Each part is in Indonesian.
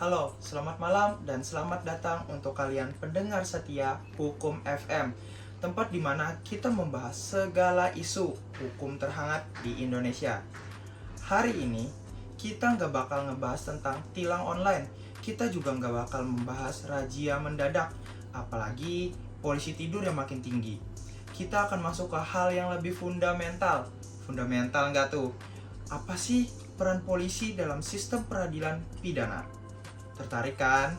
Halo, selamat malam dan selamat datang untuk kalian pendengar setia Hukum FM, tempat di mana kita membahas segala isu hukum terhangat di Indonesia. Hari ini kita nggak bakal ngebahas tentang tilang online, kita juga nggak bakal membahas razia mendadak, apalagi polisi tidur yang makin tinggi. Kita akan masuk ke hal yang lebih fundamental. Fundamental nggak tuh? Apa sih peran polisi dalam sistem peradilan pidana? Tertarik kan?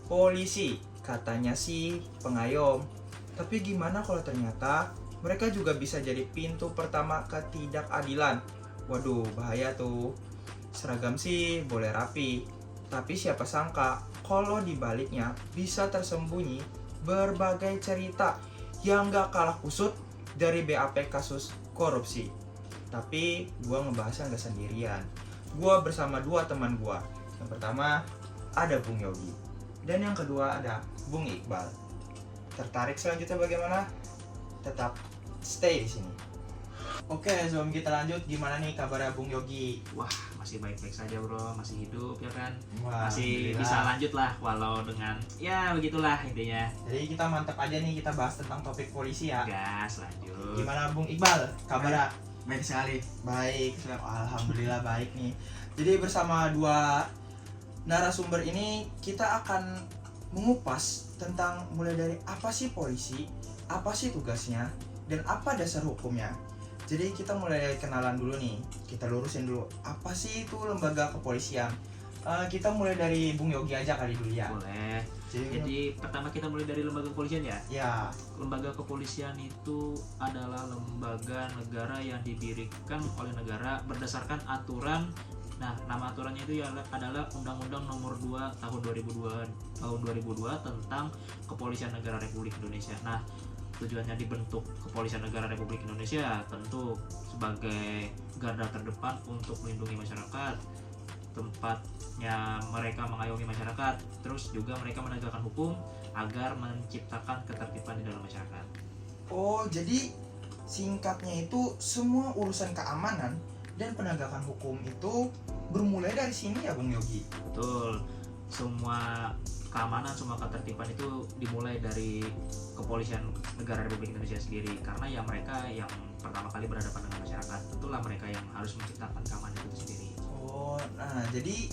Polisi katanya sih pengayom. Tapi gimana kalau ternyata mereka juga bisa jadi pintu pertama ketidakadilan? Waduh, bahaya tuh. Seragam sih boleh rapi, tapi siapa sangka kalau dibaliknya bisa tersembunyi berbagai cerita yang gak kalah kusut dari BAP kasus korupsi. Tapi gua ngebahasnya gak sendirian. Gua bersama dua teman gua. Yang pertama ada Bung Yogi, dan yang kedua ada Bung Iqbal. Tertarik selanjutnya bagaimana? Tetap stay di sini. Oke, sebelum kita lanjut, gimana nih kabarnya Bung Yogi? Wah, masih baik-baik saja bro, masih hidup ya kan. Wah, Masih alhamdulillah. bisa lanjut lah, walau dengan ya begitulah intinya. Jadi kita mantep aja nih, kita bahas tentang topik polisi ya. Gas lanjut. Gimana Bung Iqbal? Kabarnya? Baik sekali. Baik, alhamdulillah baik nih. Jadi bersama dua narasumber ini kita akan mengupas tentang mulai dari apa sih polisi, apa sih tugasnya, dan apa dasar hukumnya. Jadi kita mulai dari kenalan dulu nih, kita lurusin dulu apa sih itu lembaga kepolisian. Kita mulai dari Bung Yogi aja kali dulu ya. Boleh. Jadi pertama kita mulai dari lembaga kepolisian ya. Ya, Lembaga kepolisian itu adalah lembaga negara yang didirikan oleh negara berdasarkan aturan. Nah, nama aturannya itu adalah Undang-Undang Nomor 2 Tahun 2002 tentang Kepolisian Negara Republik Indonesia. Nah, tujuannya dibentuk Kepolisian Negara Republik Indonesia tentu sebagai garda terdepan untuk melindungi masyarakat, tempatnya mereka mengayomi masyarakat, terus juga mereka menegakkan hukum agar menciptakan ketertiban di dalam masyarakat. oh jadi singkatnya itu semua urusan keamanan dan penegakan hukum itu bermulai dari sini ya Bung Yogi. Betul, semua keamanan, semua ketertiban itu dimulai dari Kepolisian Negara Republik Indonesia sendiri, karena ya mereka yang pertama kali berhadapan dengan masyarakat, tentulah mereka yang harus menciptakan keamanan itu sendiri. Oh, nah jadi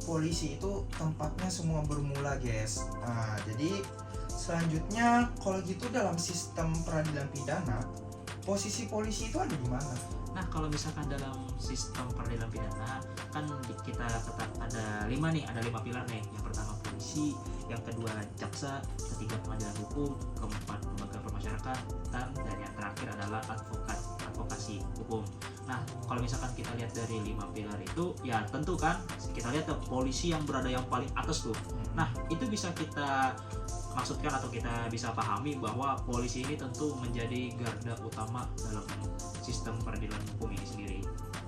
polisi itu tempatnya semua bermula guys. Nah jadi selanjutnya kalau gitu dalam sistem peradilan pidana posisi polisi itu ada di mana? Nah, kalau misalkan dalam sistem peradilan pidana kan kita tetap ada 5 pilar nih. Yang pertama polisi, yang kedua jaksa, ketiga pengadilan hukum, keempat lembaga pemasyarakatan, dan yang terakhir adalah advokasi hukum. Nah, kalau misalkan kita lihat dari 5 pilar itu, ya tentu kan kita lihat polisi yang berada yang paling atas tuh. Nah, itu bisa kita maksudkan atau kita bisa pahami bahwa polisi ini tentu menjadi garda utama dalam sistem peradilan hukum ini sendiri.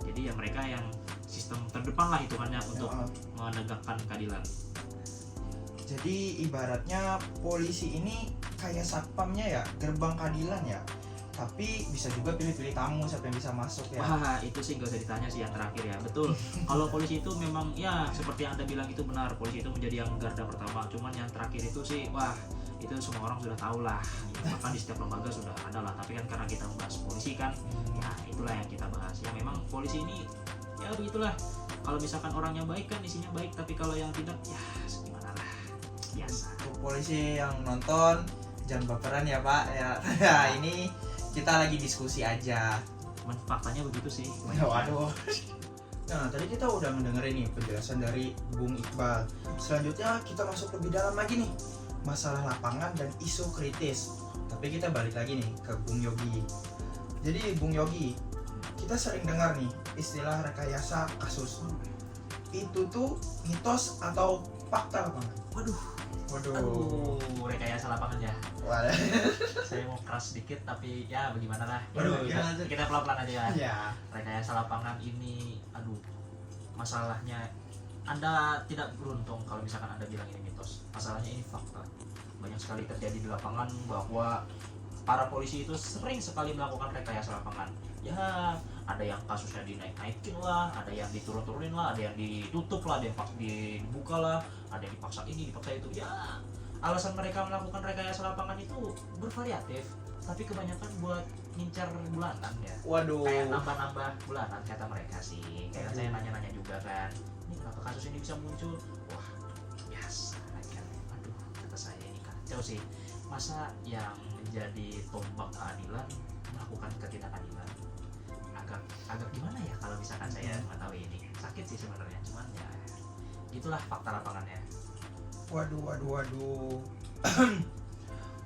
Jadi ya mereka yang sistem terdepan lah hitungannya untuk menegakkan keadilan. Jadi ibaratnya polisi ini kayak satpamnya ya, gerbang keadilan ya. Tapi bisa juga pilih-pilih tamu siapa yang bisa masuk ya. Wah, itu sih gak usah ditanya sih yang terakhir ya. Betul. Kalau polisi itu memang ya seperti yang Anda bilang itu benar. Polisi itu menjadi yang garda pertama. Cuman yang terakhir itu sih wah, itu semua orang sudah tahu lah. Bahkan di setiap lembaga sudah ada lah. Tapi kan karena kita membahas polisi kan, ya itulah yang kita bahas. Ya memang polisi ini ya begitulah. Kalau misalkan orangnya baik kan isinya baik. Tapi kalau yang tidak ya gimana lah. Biasa. Untuk polisi yang nonton jangan baperan ya Pak ya. Nah, ini kita lagi diskusi aja. Cuman faktanya begitu sih. Waduh. Nah, tadi kita udah ngedengerin nih penjelasan dari Bung Iqbal. Selanjutnya kita masuk lebih dalam lagi nih, masalah lapangan dan isu kritis. Tapi kita balik lagi nih ke Bung Yogi. Jadi Bung Yogi, kita sering dengar nih istilah rekayasa kasus. Itu tuh mitos atau fakta lapangan? Waduh. Rekayasa lapangan ya. Waduh. Saya mau keras sedikit tapi ya bagaimana lah. Waduh, Kita pelan-pelan aja ya. Ya. Rekayasa lapangan ini, aduh, masalahnya Anda tidak beruntung kalau misalkan Anda bilang ini mitos. Masalahnya ini fakta. Banyak sekali terjadi di lapangan bahwa para polisi itu sering sekali melakukan rekayasa lapangan. ya ada yang kasusnya dinaik-naikin lah, ada yang diturun-turunin lah, ada yang ditutup lah, ada yang dibuka lah, ada yang dipaksa ini, dipaksa itu. Ya alasan mereka melakukan rekayasa lapangan itu bervariatif, tapi kebanyakan buat ngincar bulanan ya. Waduh. Kayak nambah-nambah bulanan kata mereka sih. Kayak saya nanya-nanya juga kan, ini kenapa kasus ini bisa muncul? Wah biasa kan. Aduh kata saya ini kacau sih. Masa yang menjadi tombak keadilan melakukan ketidakadilan? Agak gimana ya kalau misalkan saya mengetahui ini. Sakit sih sebenarnya, cuman ya itulah fakta lapangannya. Waduh.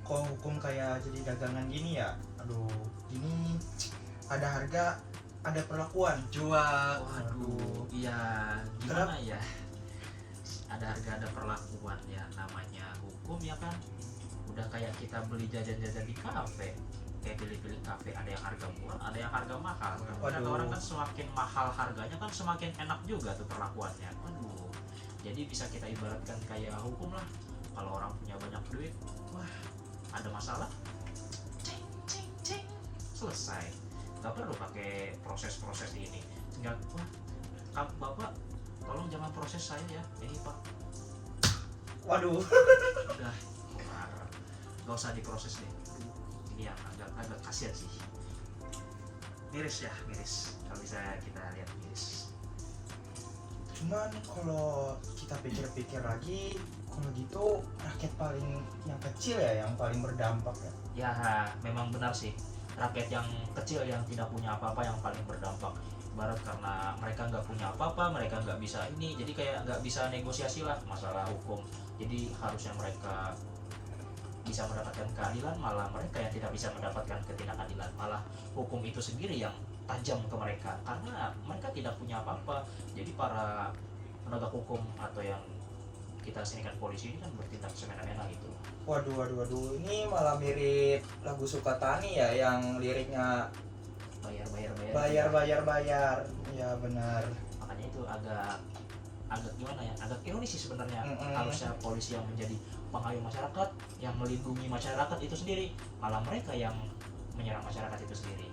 Kok hukum kayak jadi dagangan gini ya? Aduh, ini ada harga, ada perlakuan, jual. Waduh, iya gimana ya? Ada harga, ada perlakuan ya, namanya hukum ya kan. Udah kayak kita beli jajan-jajan di kafe, kayak pilih-pilih kafe, ada yang harga murah, ada yang harga mahal. Kata orang kan semakin mahal harganya kan semakin enak juga tuh perlakuannya. Aduh, jadi bisa kita ibaratkan kayak hukum lah. Kalau orang punya banyak duit, wah ada masalah, ceng, selesai. Gak perlu pakai proses-proses ini. Tinggal, wah bapak tolong jangan proses saya ya, ini pak. Waduh. Udah kelar, gak usah diproses deh. Ini yang agak kasihan sih. Miris kalau bisa kita lihat miris. Cuman kalau kita pikir-pikir lagi, kalau gitu rakyat paling yang kecil ya yang paling berdampak ya. Ya memang benar sih, rakyat yang kecil yang tidak punya apa-apa yang paling berdampak. Barat karena mereka nggak punya apa-apa, mereka nggak bisa ini, jadi kayak nggak bisa negosiasi lah masalah hukum. Jadi harusnya mereka bisa mendapatkan keadilan, malah mereka yang tidak bisa mendapatkan ketidakadilan, malah hukum itu sendiri yang tajam ke mereka karena mereka tidak punya apa-apa. Jadi para penegak hukum atau yang kita sinikan polisi ini kan bertindak semena-mena gitu. Waduh, ini malah mirip lagu Sukatani ya yang liriknya bayar. Ya benar. Makanya itu agak gimana ya, agak ironis sih sebenarnya. Harusnya polisi yang menjadi pengayom masyarakat, yang melindungi masyarakat itu sendiri, malah mereka yang menyerang masyarakat itu sendiri.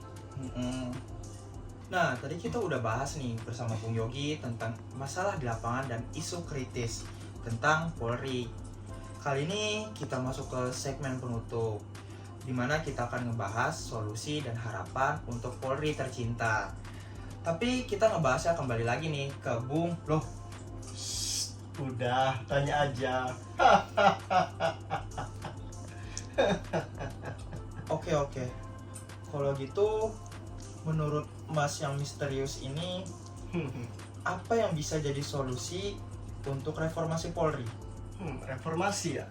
Nah, tadi kita udah bahas nih bersama Bung Yogi tentang masalah di lapangan dan isu kritis tentang Polri. Kali ini kita masuk ke segmen penutup, di mana kita akan ngebahas solusi dan harapan untuk Polri tercinta. Tapi kita ngebahasnya kembali lagi nih ke Bung. Loh, udah tanya aja. Oke. Kalau gitu, menurut Mas yang misterius ini, apa yang bisa jadi solusi untuk reformasi Polri? Reformasi ya,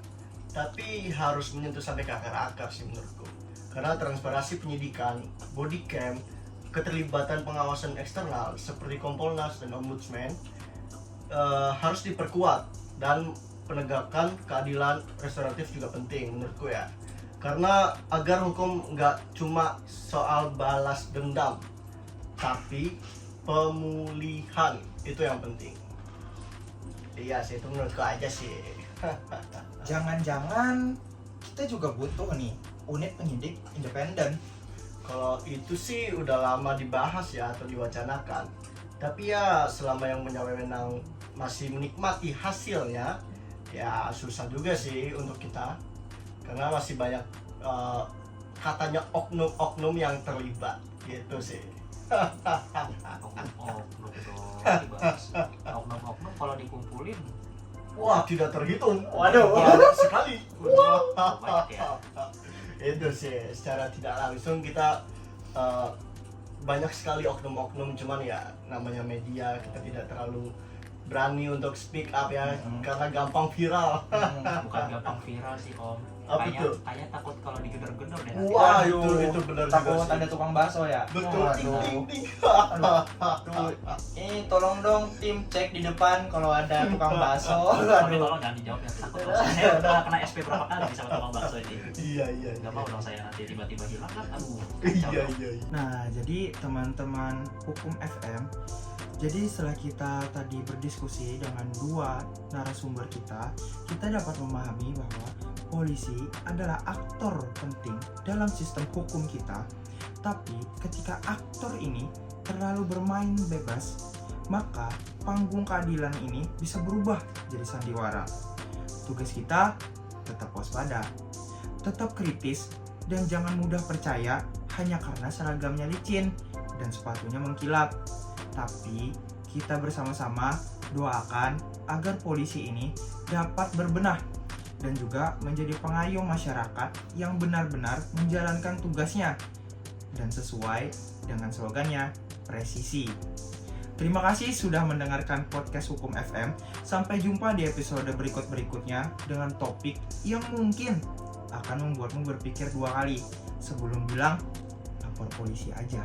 tapi harus menyentuh sampai ke akar-akar sih menurutku. Karena transparansi penyidikan, body cam, keterlibatan pengawasan eksternal seperti Kompolnas dan Ombudsman harus diperkuat, dan penegakan keadilan restoratif juga penting menurutku ya. Karena agar hukum nggak cuma soal balas dendam, tapi pemulihan itu yang penting. Iya sih, itu menurutku aja sih. Jangan-jangan kita juga butuh nih unit penyidik independen. Kalau itu sih udah lama dibahas ya atau diwacanakan. Tapi ya selama yang punya wewenang masih menikmati hasilnya, ya susah juga sih untuk kita. Karena masih banyak katanya oknum-oknum yang terlibat gitu sih. Oknum kalau dikumpulin, wah tidak terhitung. Waduh. Banyak sekali. banyak ya. Itu sih secara tidak langsung kita banyak sekali oknum-oknum, cuman ya namanya media kita tidak terlalu berani untuk speak up ya, karena gampang viral. Bukan gampang viral sih om, Apa tuh? kayak takut kalau digedor-gedor deh. Wah, itu benar juga Takut sih. ada tukang bakso ya. Betul, Waduh. ting. Aduh, ini tolong dong tim cek di depan kalau ada tukang bakso. Tapi tolong jangan dijawab ya, takut dong. Saya udah kena SP berapa kali sama tukang bakso ini. Iya. Gak mau dong saya nanti tiba-tiba hilang kan, aduh. Iya. Nah, jadi teman-teman Hukum FM, Jadi setelah kita tadi berdiskusi dengan dua narasumber kita dapat memahami bahwa polisi adalah aktor penting dalam sistem hukum kita. Tapi ketika aktor ini terlalu bermain bebas, maka panggung keadilan ini bisa berubah jadi sandiwara. Tugas kita tetap waspada, tetap kritis, dan jangan mudah percaya hanya karena seragamnya licin dan sepatunya mengkilap. Tapi kita bersama-sama doakan agar polisi ini dapat berbenah dan juga menjadi pengayom masyarakat yang benar-benar menjalankan tugasnya dan sesuai dengan slogannya, presisi. Terima kasih sudah mendengarkan podcast Hukum FM. Sampai jumpa di episode berikutnya dengan topik yang mungkin akan membuatmu berpikir dua kali sebelum bilang lapor polisi aja.